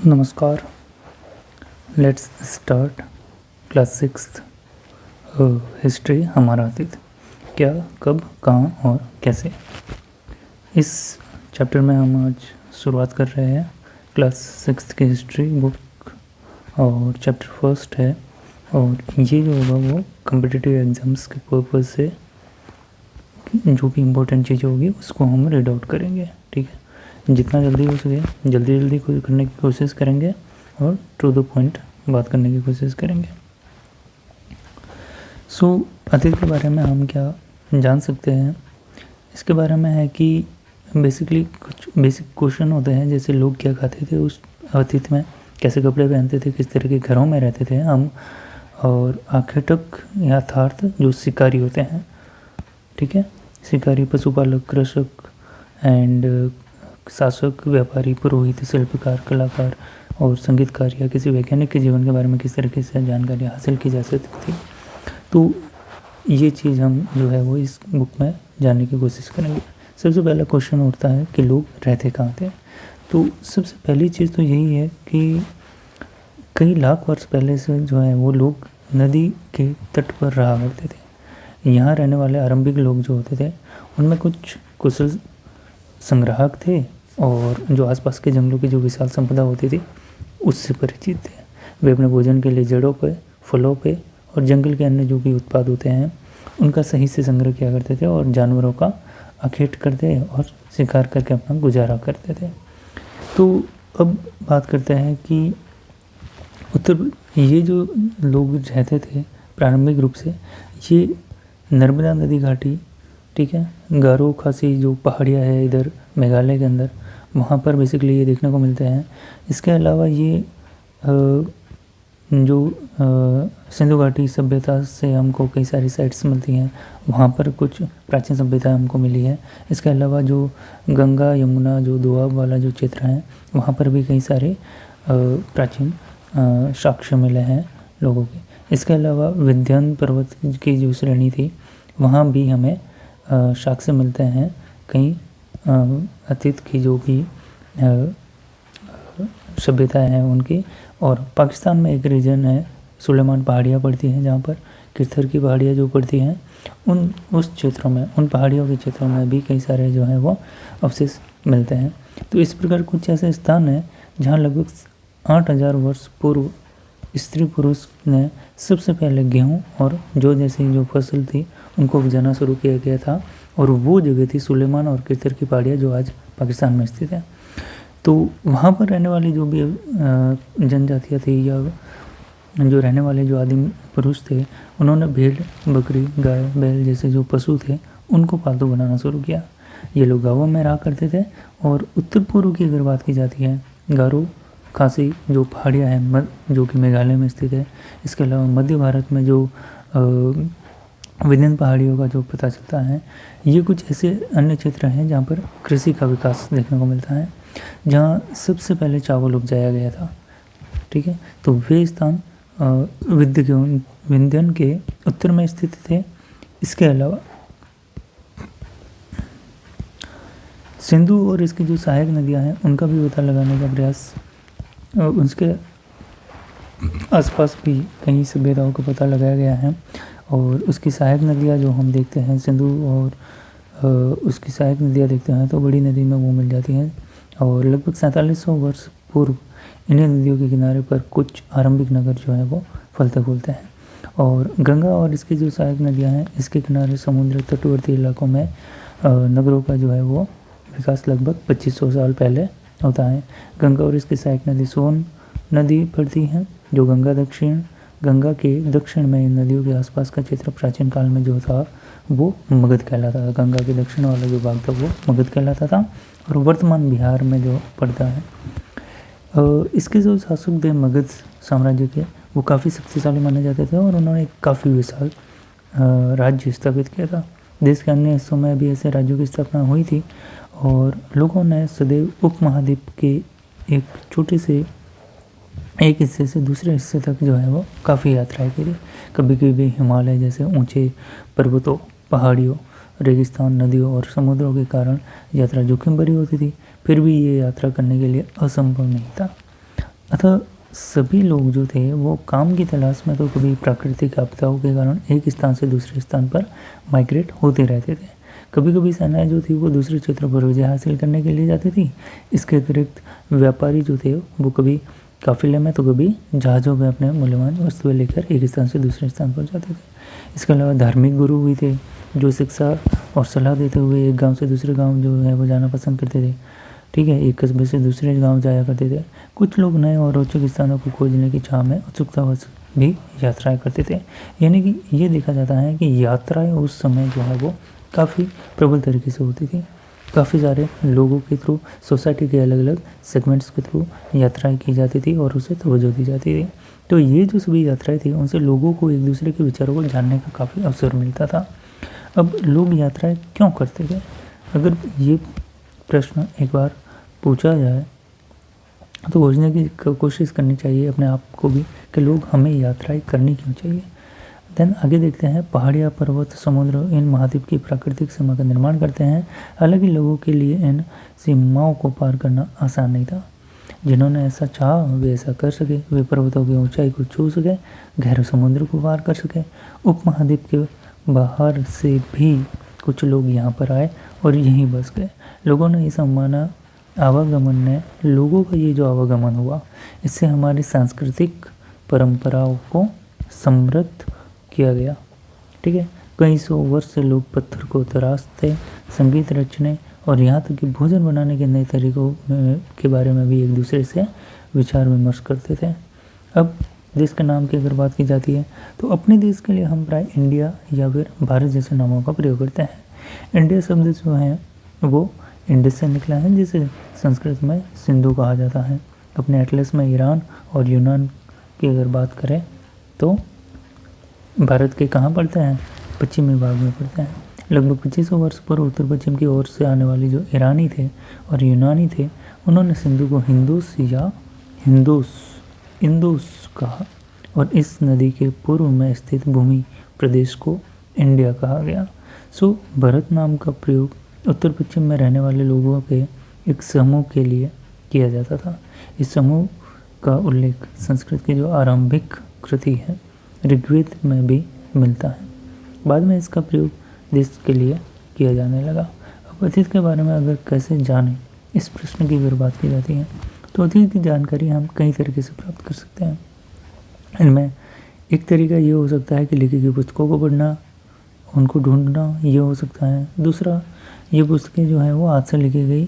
नमस्कार। Let's start class 6 history. हमारा अतीत क्या, कब, कहाँ और कैसे। इस चैप्टर में हम आज शुरुआत कर रहे हैं क्लास 6 की हिस्ट्री बुक और चैप्टर फर्स्ट है। और ये जो होगा वो कम्पिटिटिव एग्ज़ाम्स के पर्पज़ से जो भी इम्पोर्टेंट चीज़ें होगी उसको हम रीड आउट करेंगे। ठीक है, जितना जल्दी हो सके जल्दी करने की कोशिश करेंगे और टू द पॉइंट बात करने की कोशिश करेंगे। अतीत के बारे में हम क्या जान सकते हैं, इसके बारे में है कि बेसिकली कुछ बेसिक क्वेश्चन होते हैं, जैसे लोग क्या खाते थे उस अतीत में, कैसे कपड़े पहनते थे, किस तरह के घरों में रहते थे हम, और आखिर तक यथार्थ जो शिकारी होते हैं। ठीक है, शिकारी, पशुपालक, कृषक एंड शासक, व्यापारी, पुरोहित, शिल्पकार, कलाकार और संगीतकार या किसी वैज्ञानिक के जीवन के बारे में किस तरीके से जानकारी हासिल की जा सकती थी। तो ये चीज़ हम जो है वो इस बुक में जानने की कोशिश करेंगे। सबसे पहला क्वेश्चन उठता है कि लोग रहते कहाँ थे। तो सबसे पहली चीज़ तो यही है कि कई लाख वर्ष पहले से जो है वो लोग नदी के तट पर रहा करते थे। यहाँ रहने वाले आरंभिक लोग जो होते थे उनमें कुछ कुशल संग्राहक थे और जो आसपास के जंगलों की जो विशाल संपदा होती थी उससे परिचित थे। वे अपने भोजन के लिए जड़ों पे, फलों पे और जंगल के अन्य जो भी उत्पाद होते हैं उनका सही से संग्रह किया करते थे और जानवरों का आखेट करते और शिकार करके अपना गुजारा करते थे। तो अब बात करते हैं कि ये जो लोग रहते थे प्रारंभिक रूप से, ये नर्मदा नदी घाटी, ठीक है, गारो खासी जो पहाड़ियाँ है इधर मेघालय के अंदर, वहाँ पर बेसिकली ये देखने को मिलते हैं। इसके अलावा ये जो सिंधु घाटी सभ्यता से हमको कई सारी साइट्स मिलती हैं, वहाँ पर कुछ प्राचीन सभ्यता हमको मिली है। इसके अलावा जो गंगा यमुना जो दोआब वाला जो क्षेत्र है वहाँ पर भी कई सारे प्राचीन साक्ष्य मिले हैं लोगों के। इसके अलावा विंध्यान पर्वत की जो श्रेणी थी वहाँ भी हमें साक्ष्य मिलते हैं कई अतीत की जो भी सभ्यता है उनकी। और पाकिस्तान में एक रीजन है, सुलेमान पहाड़ियाँ पड़ती हैं, जहाँ पर किरथर की पहाड़ियाँ जो पड़ती हैं उस क्षेत्रों में, उन पहाड़ियों के क्षेत्रों में भी कई सारे जो हैं वो अवशेष मिलते हैं। तो इस प्रकार कुछ ऐसे स्थान हैं जहाँ लगभग 8000 वर्ष पूर्व स्त्री पुरुष ने सबसे पहले गेहूँ और जो जैसी जो फसल थी उनको उपजाना शुरू किया गया था, और वो जगह थी सुलेमान और किरथर की पहाड़ियाँ जो आज पाकिस्तान में स्थित है। तो वहाँ पर रहने वाली जो भी जनजातियाँ थी या जो रहने वाले जो आदिम पुरुष थे, उन्होंने भेड़, बकरी, गाय, बैल जैसे जो पशु थे उनको पालतू बनाना शुरू किया। ये लोग गाँवों में रहा करते थे। और उत्तर पूर्व की अगर बात की जाती है, गारो खासी जो पहाड़ियाँ हैं जो कि मेघालय में स्थित है, इसके अलावा मध्य भारत में जो विंध्यान पहाड़ियों का जो पता चलता है, ये कुछ ऐसे अन्य क्षेत्र हैं जहाँ पर कृषि का विकास देखने को मिलता है, जहाँ सबसे पहले चावल उपजाया गया था। ठीक है, तो वे स्थान विंध्यान के उत्तर में स्थित थे। इसके अलावा सिंधु और इसकी जो सहायक नदियाँ हैं उनका भी पता लगाने का प्रयास, उसके आसपास भी कई सभ्यताओं का पता लगाया गया है। और उसकी सहायक नदियाँ जो हम देखते हैं, सिंधु और उसकी सहायक नदियाँ देखते हैं तो बड़ी नदी में वो मिल जाती हैं। और लगभग 4700 वर्ष पूर्व इन्हीं नदियों के किनारे पर कुछ आरंभिक नगर जो है वो फलते फूलते हैं। और गंगा और इसकी जो सहायक नदियाँ हैं, इसके किनारे समुद्र तटवर्ती इलाकों में नगरों का जो है वो विकास लगभग 2500 साल पहले होता है। गंगा और इसकी सहायक नदी सोन नदी पड़ती हैं, जो गंगा के दक्षिण में इन नदियों के आसपास का क्षेत्र प्राचीन काल में जो था वो मगध कहलाता था। गंगा के दक्षिण वाला जो भाग था वो मगध कहलाता था और वर्तमान बिहार में जो पड़ता है। इसके जो शासक थे मगध साम्राज्य के, वो काफ़ी शक्तिशाली माने जाते थे और उन्होंने काफ़ी विशाल राज्य स्थापित किया था। देश के अन्य हिस्सों में भी ऐसे राज्यों की स्थापना हुई थी और लोगों ने सदैव उपमहाद्वीप के एक छोटे से एक हिस्से से दूसरे हिस्से तक जो है वो काफ़ी यात्राएं की थी। कभी कभी हिमालय जैसे ऊंचे पर्वतों, पहाड़ियों, रेगिस्तान, नदियों और समुद्रों के कारण यात्रा जोखिम भरी होती थी, फिर भी ये यात्रा करने के लिए असंभव नहीं था। अतः सभी लोग जो थे वो काम की तलाश में तो कभी प्राकृतिक आपदाओं के कारण एक स्थान से दूसरे स्थान पर माइग्रेट होते रहते थे। कभी कभी सेनाएं जो थी वो दूसरे क्षेत्रों पर विजय हासिल करने के लिए जाती थी। इसके अतिरिक्त व्यापारी जो थे वो कभी काफिले में तो कभी जहाज़ों में अपने मूल्यवान वस्तुएं लेकर एक स्थान से दूसरे स्थान पर जाते थे। इसके अलावा धार्मिक गुरु भी थे जो शिक्षा और सलाह देते हुए एक गांव से दूसरे गांव जो है वो जाना पसंद करते थे। ठीक है, एक कस्बे से दूसरे गांव जाया करते थे। कुछ लोग नए और रोचक स्थानों को खोजने की चाह में उत्सुकतावश भी यात्राएं करते थे। यानी कि ये देखा जाता है कि यात्राएं उस समय जो है वो काफ़ी प्रबल तरीके से होती थी। काफ़ी सारे लोगों के थ्रू, सोसाइटी के अलग अलग सेगमेंट्स के थ्रू यात्राएं की जाती थी और उसे तवज्जो दी जाती थी। तो ये जो सभी यात्राएं थी उनसे लोगों को एक दूसरे के विचारों को जानने का काफ़ी अवसर मिलता था। अब लोग यात्राएं क्यों करते थे? अगर ये प्रश्न एक बार पूछा जाए तो खोजने की कोशिश करनी चाहिए अपने आप को भी कि लोग हमें यात्राएं करनी क्यों चाहिए। देन आगे देखते हैं, पहाड़ियाँ, पर्वत, समुद्र इन महाद्वीप की प्राकृतिक सीमा का निर्माण करते हैं। हालांकि लोगों के लिए इन सीमाओं को पार करना आसान नहीं था। जिन्होंने ऐसा चाहा वे ऐसा कर सके। वे पर्वतों की ऊंचाई को छू सके, गहरे समुद्र को पार कर सके। उपमहाद्वीप के बाहर से भी कुछ लोग यहाँ पर आए और यहीं बस गए। लोगों ने इस आवागमन ने लोगों का ये जो आवागमन हुआ इससे हमारी सांस्कृतिक परंपराओं को समृद्ध किया गया। ठीक है, कई सौ वर्ष से लोग पत्थर को तराशते, संगीत रचने और यहाँ तक कि भोजन बनाने के नए तरीकों के बारे में भी एक दूसरे से विचार विमर्श करते थे। अब देश के नाम की अगर बात की जाती है तो अपने देश के लिए हम प्राय इंडिया या फिर भारत जैसे नामों का प्रयोग करते हैं। इंडिया शब्द जो है वो इंडस से निकला है, जिसे संस्कृत में सिंधु कहा जाता है। अपने एटलस में ईरान और यूनान की अगर बात करें तो भारत के कहाँ पड़ते हैं? पश्चिमी भाग में पड़ते हैं। लगभग 2500 वर्ष पूर्व उत्तर पश्चिम की ओर से आने वाले जो ईरानी थे और यूनानी थे उन्होंने सिंधु को हिंदूस या इंदुस कहा और इस नदी के पूर्व में स्थित भूमि प्रदेश को इंडिया कहा गया। सो भारत नाम का प्रयोग उत्तर पश्चिम में रहने वाले लोगों के एक समूह के लिए किया जाता था। इस समूह का उल्लेख संस्कृत की जो आरंभिक कृति है ऋग्वेद में भी मिलता है। बाद में इसका प्रयोग देश के लिए किया जाने लगा। अब अतीत के बारे में अगर कैसे जानें, इस प्रश्न की अगर बात की जाती है तो अतीत की जानकारी हम कई तरीके से प्राप्त कर सकते हैं। इनमें एक तरीका ये हो सकता है कि लिखी गई पुस्तकों को पढ़ना, उनको ढूंढना, ये हो सकता है। दूसरा, ये पुस्तकें जो है वो हाथ से लिखी गई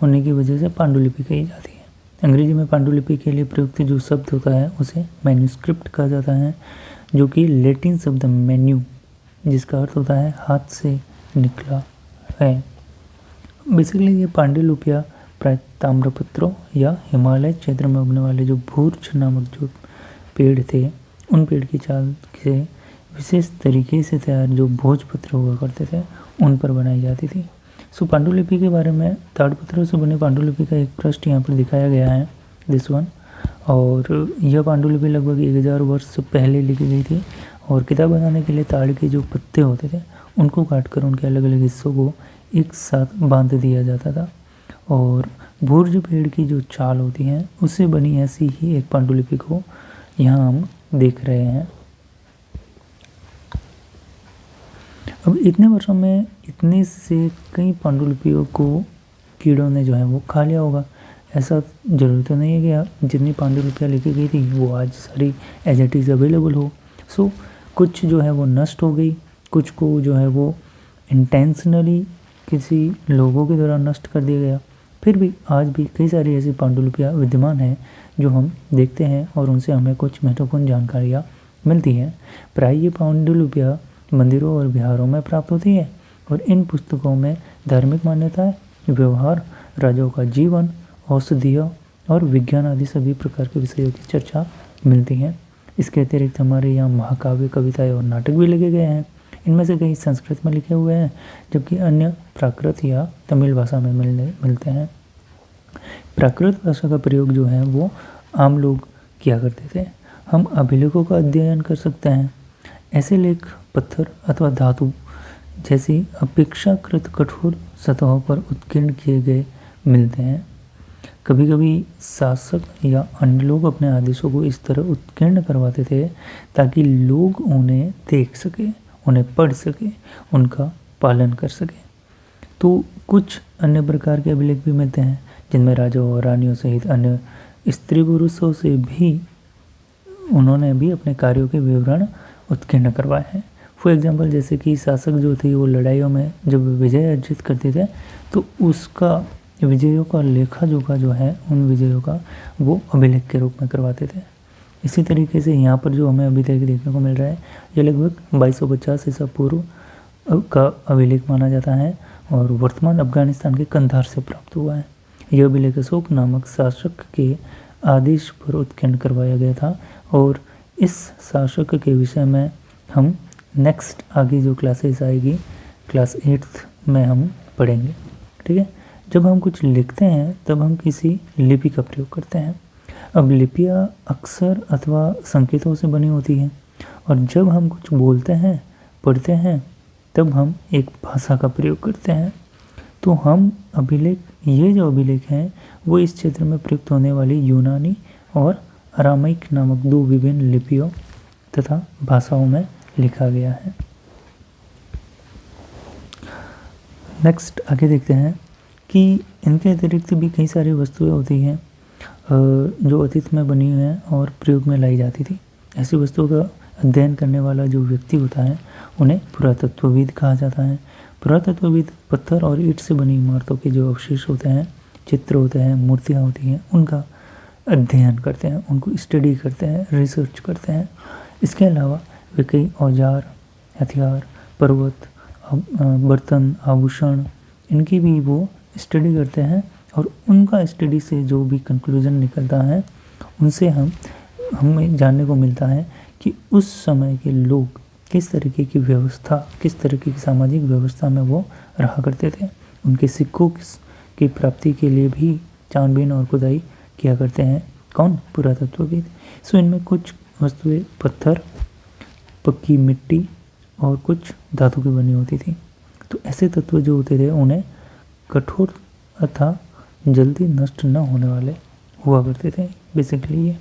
होने की वजह से पांडुलिपि कही जाती है। अंग्रेजी में पांडुलिपि के लिए प्रयुक्त जो शब्द होता है उसे मैन्यूस्क्रिप्ट कहा जाता है, जो कि लैटिन शब्द मेन्यू जिसका अर्थ होता है हाथ से निकला है। बेसिकली ये पांडुलिपियाँ प्राय ताम्रपत्रों या हिमालय क्षेत्र में उगने वाले जो भूर्ज नामक जो पेड़ थे उन पेड़ की छाल से विशेष तरीके से तैयार जो भोजपत्र हुआ करते थे उन पर बनाई जाती थी। सो पांडुलिपि के बारे में ताड़पत्रों से बने पांडुलिपि का एक पृष्ठ यहाँ पर दिखाया गया है, दिस वन। और यह पांडुलिपि लगभग 1000 वर्ष पहले लिखी गई थी और किताब बनाने के लिए ताड़ के जो पत्ते होते थे उनको काटकर उनके अलग अलग हिस्सों को एक साथ बांध दिया जाता था और भूर्ज पेड़ की जो छाल होती है उससे बनी ऐसी ही एक पांडुलिपि को यहाँ हम देख रहे हैं। अब इतने वर्षों में इतने से कई पांडुलिपियों को कीड़ों ने जो है वो खा लिया होगा। ऐसा ज़रूरी तो नहीं है कि जितनी पांडुलिपियाँ लिखी गई थी वो आज सारी एज इट इज़ अवेलेबल हो। सो कुछ जो है वो नष्ट हो गई, कुछ को जो है वो इंटेंशनली किसी लोगों के द्वारा नष्ट कर दिया गया। फिर भी आज भी कई सारी ऐसी पांडुलिपियाँ विद्यमान हैं जो हम देखते हैं और उनसे हमें कुछ महत्वपूर्ण जानकारियाँ मिलती हैं। प्राय ये पांडुलिपियाँ मंदिरों और विहारों में प्राप्त होती है और इन पुस्तकों में धार्मिक मान्यताएं, व्यवहार, राजाओं का जीवन, औषधिय और विज्ञान आदि सभी प्रकार के विषयों की चर्चा मिलती है। इसके अतिरिक्त हमारे यहाँ महाकाव्य, कविताएं और नाटक भी लिखे गए हैं। इनमें से कई संस्कृत में लिखे हुए हैं जबकि अन्य प्राकृत या तमिल भाषा में मिलते हैं। प्राकृत भाषा का प्रयोग जो है वो आम लोग किया करते थे। हम अभिलेखों का अध्ययन कर सकते हैं। ऐसे लेख पत्थर अथवा धातु जैसी अपेक्षाकृत कठोर सतहों पर उत्कीर्ण किए गए मिलते हैं। कभी कभी शासक या अन्य लोग अपने आदेशों को इस तरह उत्कीर्ण करवाते थे ताकि लोग उन्हें देख सके, उन्हें पढ़ सके, उनका पालन कर सके। तो कुछ अन्य प्रकार के अभिलेख भी मिलते हैं जिनमें राजाओं और रानियों सहित अन्य स्त्री पुरुषों से भी उन्होंने भी अपने कार्यों के विवरण उत्कीर्ण करवाए हैं। फॉर एग्जाम्पल, जैसे कि शासक जो थे वो लड़ाइयों में जब विजय अर्जित करते थे तो उसका विजयों का लेखा जोखा जो है उन विजयों का वो अभिलेख के रूप में करवाते थे। इसी तरीके से यहाँ पर जो हमें अभिलेख देखने को मिल रहा है ये लगभग 2250 ईसा पूर्व का अभिलेख माना जाता है और वर्तमान अफगानिस्तान के कंधार से प्राप्त हुआ है। यह अभिलेख अशोक नामक शासक के आदेश पर उत्कीर्ण करवाया गया था और इस शासक के विषय में हम नेक्स्ट आगे जो क्लासेस आएगी क्लास 8th में हम पढ़ेंगे। ठीक है, जब हम कुछ लिखते हैं तब हम किसी लिपि का प्रयोग करते हैं। अब लिपियाँ अक्षर अथवा संकेतों से बनी होती हैं और जब हम कुछ बोलते हैं, पढ़ते हैं, तब हम एक भाषा का प्रयोग करते हैं। तो हम अभिलेख, ये जो अभिलेख हैं वो इस क्षेत्र में प्रयुक्त होने वाली यूनानी और अरामाइक नामक 2 विभिन्न लिपियों तथा भाषाओं में लिखा गया है। नेक्स्ट आगे देखते हैं कि इनके अतिरिक्त भी कई सारी वस्तुएं होती हैं जो अतीत में बनी हैं और प्रयोग में लाई जाती थी। ऐसी वस्तुओं का अध्ययन करने वाला जो व्यक्ति होता है उन्हें पुरातत्वविद कहा जाता है। पुरातत्वविद पत्थर और ईंट से बनी इमारतों के जो अवशेष होते हैं, चित्र होते हैं, मूर्तियाँ होती हैं, उनका अध्ययन करते हैं, उनको स्टडी करते हैं, रिसर्च करते हैं। इसके अलावा वे कई औजार, हथियार, पर्वत, बर्तन, आभूषण, इनकी भी वो स्टडी करते हैं और उनका स्टडी से जो भी कंक्लूजन निकलता है उनसे हमें जानने को मिलता है कि उस समय के लोग किस तरीके की व्यवस्था, किस तरीके की सामाजिक व्यवस्था में वो रहा करते थे। उनके सिक्कों की प्राप्ति के लिए भी छानबीन और खुदाई किया करते हैं। कौन? पुरातत्वविद। सो इनमें कुछ वस्तुएं पत्थर, पक्की मिट्टी और कुछ धातु की बनी होती थी। तो ऐसे तत्व जो होते थे उन्हें कठोर अथवा जल्दी नष्ट न होने वाले हुआ करते थे बेसिकली ये।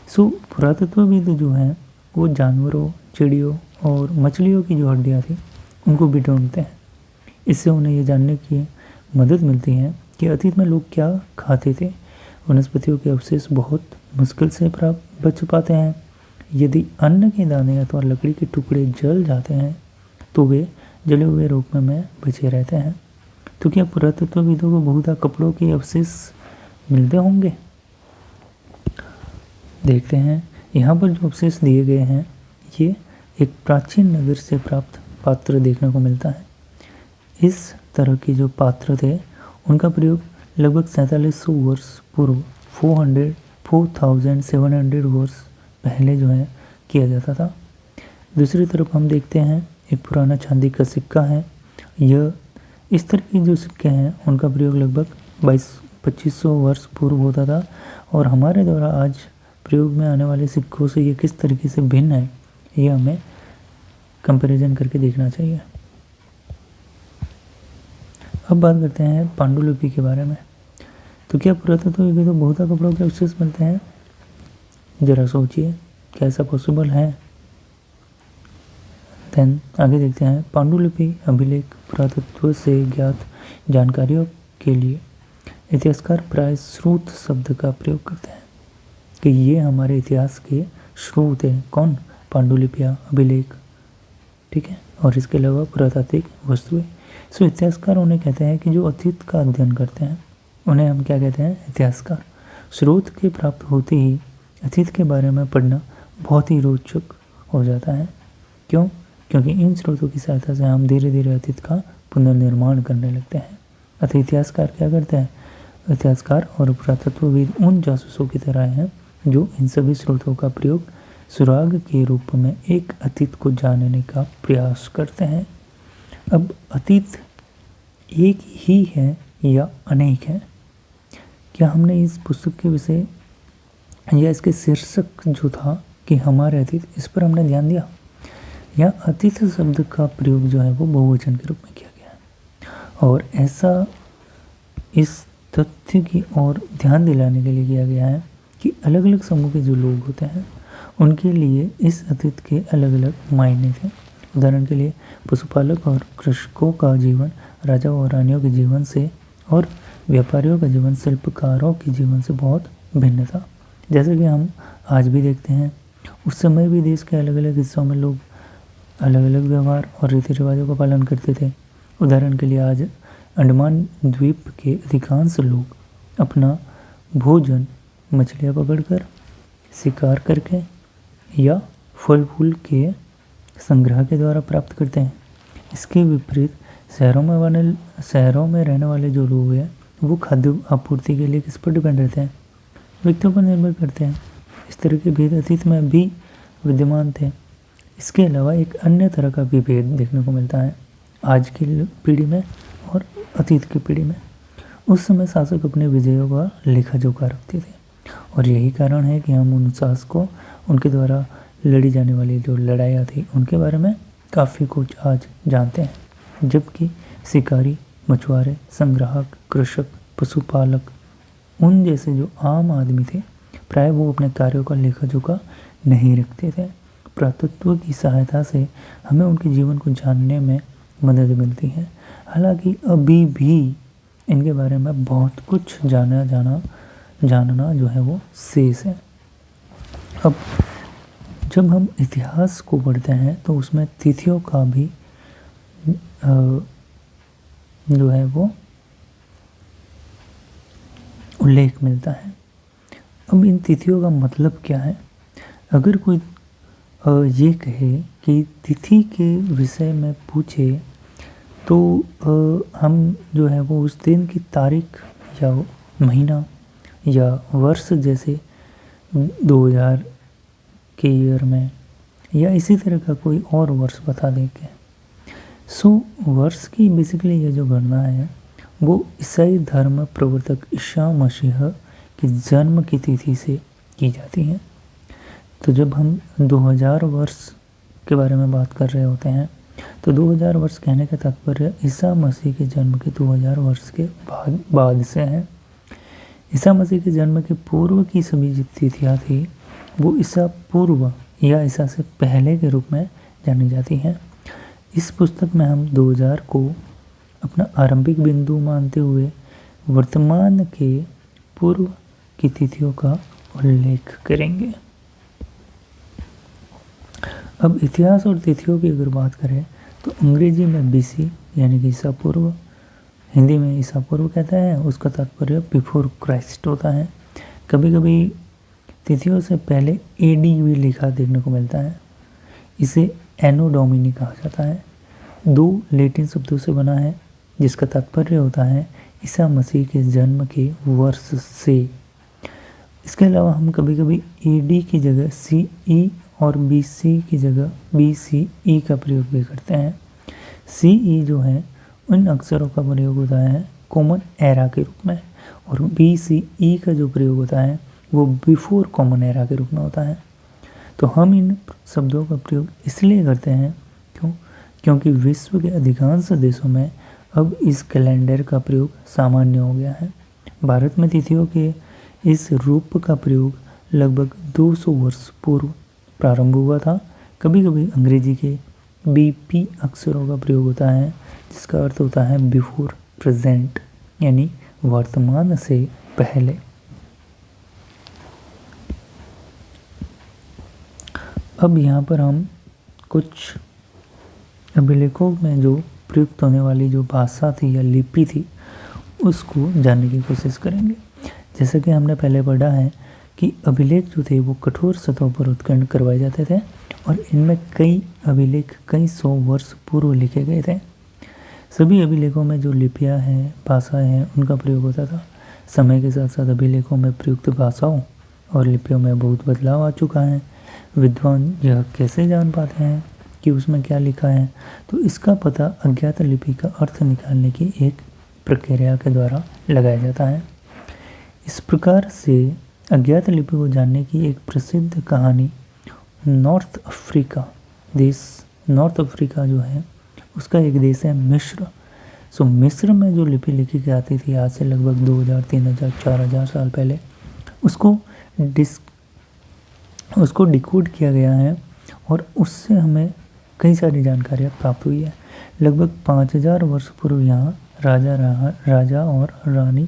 सो पुरातत्वविद जो हैं वो जानवरों, चिड़ियों और मछलियों की जो हड्डियाँ थी उनको भी ढूंढते हैं। इससे उन्हें ये जानने की मदद मिलती है कि अतीत में लोग क्या खाते थे। वनस्पतियों के अवशेष बहुत मुश्किल से बच पाते हैं। यदि अन्न के दाने अथवा लकड़ी के टुकड़े जल जाते हैं तो वे जले हुए रूप में बचे रहते हैं। तो क्या पुरातत्वविदों को बहुधा कपड़ों के अवशेष मिलते होंगे? देखते हैं। यहाँ पर जो अवशेष दिए गए हैं ये एक प्राचीन नगर से प्राप्त पात्र देखने को मिलता है। इस तरह के जो पात्र थे उनका प्रयोग लगभग 4700 वर्ष पूर्व 4700 वर्ष पहले जो है किया जाता था। दूसरी तरफ हम देखते हैं एक पुराना चांदी का सिक्का है। यह इस तरह के जो सिक्के हैं उनका प्रयोग लगभग 2200-2500 वर्ष पूर्व होता था और हमारे द्वारा आज प्रयोग में आने वाले सिक्कों से ये किस तरीके से भिन्न है ये हमें कंपैरिजन करके देखना चाहिए। अब बात करते हैं पांडुलिपि के बारे में। तो क्या पुरातत्वविद तो बहुधा कपड़ों के अवशेष मिलते हैं? ज़रा सोचिए, क्या ऐसा पॉसिबल है? देन आगे देखते हैं। पांडुलिपि अभिलेख पुरातत्व से ज्ञात जानकारियों के लिए इतिहासकार प्राय स्रोत शब्द का प्रयोग करते हैं कि ये हमारे इतिहास के स्रोत हैं। कौन? पांडुलिपियाँ, अभिलेख, ठीक है, और इसके अलावा पुरातात्विक वस्तुएं। सो इतिहासकार उन्हें कहते हैं कि जो अतीत का अध्ययन करते हैं उन्हें हम क्या कहते हैं? इतिहासकार। स्रोत के प्राप्त होते ही अतीत के बारे में पढ़ना बहुत ही रोचक हो जाता है। क्यों? क्योंकि इन स्रोतों की सहायता से हम धीरे धीरे अतीत का पुनर्निर्माण करने लगते हैं। अतः इतिहासकार क्या करते हैं? इतिहासकार और पुरातत्वविद उन जासूसों की तरह हैं जो इन सभी स्रोतों का प्रयोग सुराग के रूप में एक अतीत को जानने का प्रयास करते हैं। अब अतीत एक ही है या अनेक है? क्या हमने इस पुस्तक के विषय या इसके शीर्षक जो था कि हमारे अतीत, इस पर हमने ध्यान दिया? या अतीत शब्द का प्रयोग जो है वो बहुवचन के रूप में किया गया है और ऐसा इस तथ्य की ओर ध्यान दिलाने के लिए किया गया है कि अलग अलग समूह के जो लोग होते हैं उनके लिए इस अतीत के अलग अलग मायने थे। उदाहरण के लिए पशुपालक और कृषकों का जीवन राजाओं और रानियों के जीवन से और व्यापारियों का जीवन शिल्पकारों के जीवन से बहुत भिन्न था। जैसे कि हम आज भी देखते हैं, उस समय भी देश के अलग अलग हिस्सों में लोग अलग अलग व्यवहार और रीति रिवाजों का पालन करते थे। उदाहरण के लिए आज अंडमान द्वीप के अधिकांश लोग अपना भोजन मछलियाँ पकड़कर, शिकार करके या फल फूल के संग्रह के द्वारा प्राप्त करते हैं। इसके विपरीत शहरों में रहने वाले जो लोग हैं वो खाद्य आपूर्ति के लिए किस पर डिपेंड रहते हैं? व्यक्तियों पर निर्भर करते हैं। इस तरह के भेद अतीत में भी विद्यमान थे। इसके अलावा एक अन्य तरह का भी भेद देखने को मिलता है आज की पीढ़ी में और अतीत की पीढ़ी में। उस समय शासक अपने विजयों का लेखा जोखा रखते थे और यही कारण है कि हम उन शासकों, उनके द्वारा लड़ी जाने वाली जो लड़ाइयाँ थी उनके बारे में काफ़ी कुछ आज जानते हैं। जबकि शिकारी, मछुआरे, संग्राहक, कृषक, पशुपालक, उन जैसे जो आम आदमी थे प्राय वो अपने कार्यों का लेखा जोखा नहीं रखते थे। पुरातत्व की सहायता से हमें उनके जीवन को जानने में मदद मिलती है। हालांकि अभी भी इनके बारे में बहुत कुछ जानना जो है वो शेष है। अब जब हम इतिहास को पढ़ते हैं तो उसमें तिथियों का भी जो है वो उल्लेख मिलता है। अब इन तिथियों का मतलब क्या है? अगर कोई ये कहे कि तिथि के विषय में पूछे तो हम जो है वो उस दिन की तारीख या महीना या वर्ष, जैसे 2000 के ईयर में या इसी तरह का कोई और वर्ष बता देंगे। वर्ष की बेसिकली ये जो गणना है वो ईसाई धर्म प्रवर्तक ईसा मसीह के जन्म की तिथि से की जाती है। तो जब हम 2000 वर्ष के बारे में बात कर रहे होते हैं तो 2000 वर्ष कहने का तात्पर्य ईसा मसीह के जन्म के 2000 वर्ष के बाद से है। ईसा मसीह के जन्म के पूर्व की सभी जो तिथियाँ थी वो ईसा पूर्व या ईसा से पहले के रूप में जानी जाती हैं। इस पुस्तक में हम 2000 को अपना आरंभिक बिंदु मानते हुए वर्तमान के पूर्व की तिथियों का उल्लेख करेंगे। अब इतिहास और तिथियों की अगर बात करें तो अंग्रेजी में बीसी यानी कि ईसा पूर्व, हिंदी में ईसा पूर्व कहता है, उसका तात्पर्य बिफोर क्राइस्ट होता है। कभी कभी तिथियों से पहले एडी भी लिखा देखने को मिलता है। इसे एनो डोमिनी कहा जाता है। 2 लैटिन शब्दों से बना है जिसका तात्पर्य होता है ईसा मसीह के जन्म के वर्ष से। इसके अलावा हम कभी कभी एडी की जगह सीई और बीसी की जगह बीसीई का प्रयोग भी करते हैं। सीई जो है उन अक्षरों का प्रयोग होता है कॉमन एरा के रूप में और बीसीई का जो प्रयोग होता है वो बिफोर कॉमन एरा के रूप में होता है। तो हम इन शब्दों का प्रयोग इसलिए करते हैं क्योंकि विश्व के अधिकांश देशों में अब इस कैलेंडर का प्रयोग सामान्य हो गया है। भारत में तिथियों के इस रूप का प्रयोग लगभग 200 वर्ष पूर्व प्रारंभ हुआ था। कभी कभी अंग्रेजी के बीपी अक्षरों का प्रयोग होता है जिसका अर्थ होता है बिफोर प्रेजेंट यानी वर्तमान से पहले। अब यहाँ पर हम कुछ अभिलेखों में जो प्रयुक्त होने वाली जो भाषा थी या लिपि थी उसको जानने की कोशिश करेंगे। जैसे कि हमने पहले पढ़ा है कि अभिलेख जो थे वो कठोर सतहों पर उत्कीर्ण करवाए जाते थे और इनमें कई अभिलेख कई 100 वर्ष पूर्व लिखे गए थे। सभी अभिलेखों में जो लिपियाँ हैं, भाषाएँ हैं, उनका प्रयोग होता था। समय के साथ साथ अभिलेखों में प्रयुक्त भाषाओं और लिपियों में बहुत बदलाव आ चुका है। विद्वान यह कैसे जान पाते हैं कि उसमें क्या लिखा है? तो इसका पता अज्ञात लिपि का अर्थ निकालने की एक प्रक्रिया के द्वारा लगाया जाता है। इस प्रकार से अज्ञात लिपि को जानने की एक प्रसिद्ध कहानी नॉर्थ अफ्रीका जो है उसका एक देश है मिस्र। सो मिस्र में जो लिपि लिखी जाती थी आज से लगभग 2000, 3000, 4000 साल पहले, उसको डिकोड किया गया है और उससे हमें कई सारी जानकारियाँ प्राप्त हुई है। लगभग 5000 वर्ष पूर्व यहाँ राजा और रानी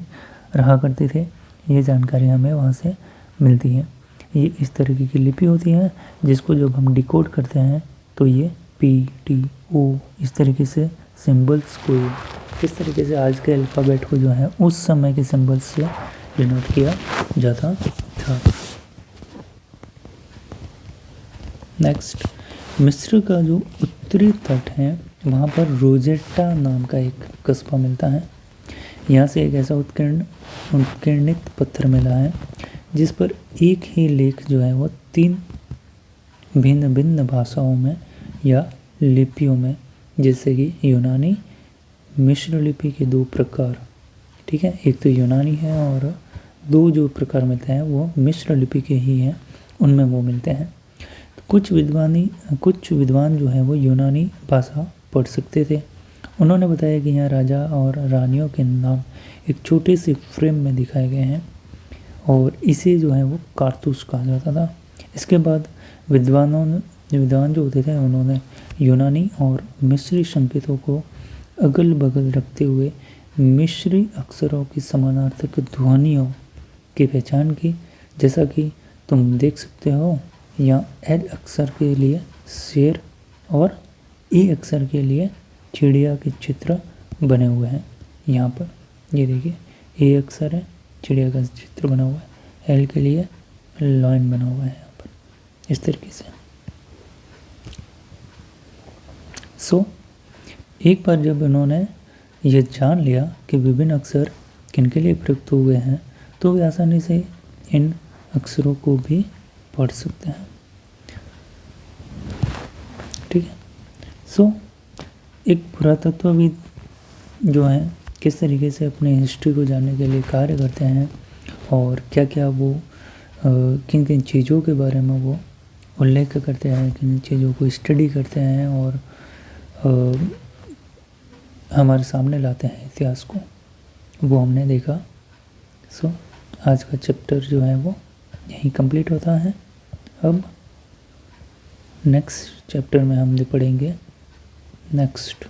रहा करते थे। ये जानकारी हमें वहाँ से मिलती है। ये इस तरीके की लिपि होती है जिसको जब हम डिकोड करते हैं तो ये PTO इस तरीके से सिंबल्स को, इस तरीके से आज के अल्फ़ाबेट को जो है उस समय के सिंबल्स से डिनोट किया जाता था। नेक्स्ट, मिस्र का जो उत्तरी तट है वहाँ पर रोजेट्टा नाम का एक कस्बा मिलता है। यहाँ से एक ऐसा उत्कीर्णित पत्थर मिला है जिस पर एक ही लेख जो है वो 3 भिन्न भिन्न भाषाओं में या लिपियों में, जैसे कि यूनानी, मिस्र लिपि के 2 प्रकार, ठीक है, एक तो यूनानी है और 2 जो प्रकार मिलते हैं वो मिस्र लिपि के ही हैं, उनमें वो मिलते हैं। तो कुछ विद्वान जो हैं वो यूनानी भाषा पढ़ सकते थे। उन्होंने बताया कि यहाँ राजा और रानियों के नाम एक छोटे से फ्रेम में दिखाए गए हैं और इसे जो है वो कारतूस कहा जाता था। इसके बाद विद्वान जो होते थे उन्होंने यूनानी और मिस्री संकेतों को अगल बगल रखते हुए मिस्री अक्षरों की समानार्थक ध्वनियों की पहचान की। जैसा कि तुम देख सकते हो यहाँ L अक्षर के लिए शेर और E अक्षर के लिए चिड़िया के चित्र बने हुए हैं। यहाँ पर ये देखिए A अक्षर है, चिड़िया का चित्र बना हुआ है, L के लिए लाइन बना हुआ है यहाँ पर इस तरीके से। सो एक बार जब इन्होंने ये जान लिया कि विभिन्न अक्षर किनके लिए प्रयुक्त हुए हैं तो वे आसानी से इन अक्षरों को भी पढ़ सकते हैं, ठीक है। सो एक पुरातत्वविद जो हैं किस तरीके से अपने हिस्ट्री को जानने के लिए कार्य करते हैं और क्या क्या वो किन किन चीज़ों के बारे में वो उल्लेख करते हैं, किन चीज़ों को स्टडी करते हैं और हमारे सामने लाते हैं इतिहास को, वो हमने देखा। सो आज का चैप्टर जो है वो यहीं कंप्लीट होता है। अब नेक्स्ट चैप्टर में हम पढ़ेंगे नेक्स्ट।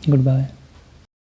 Good bye.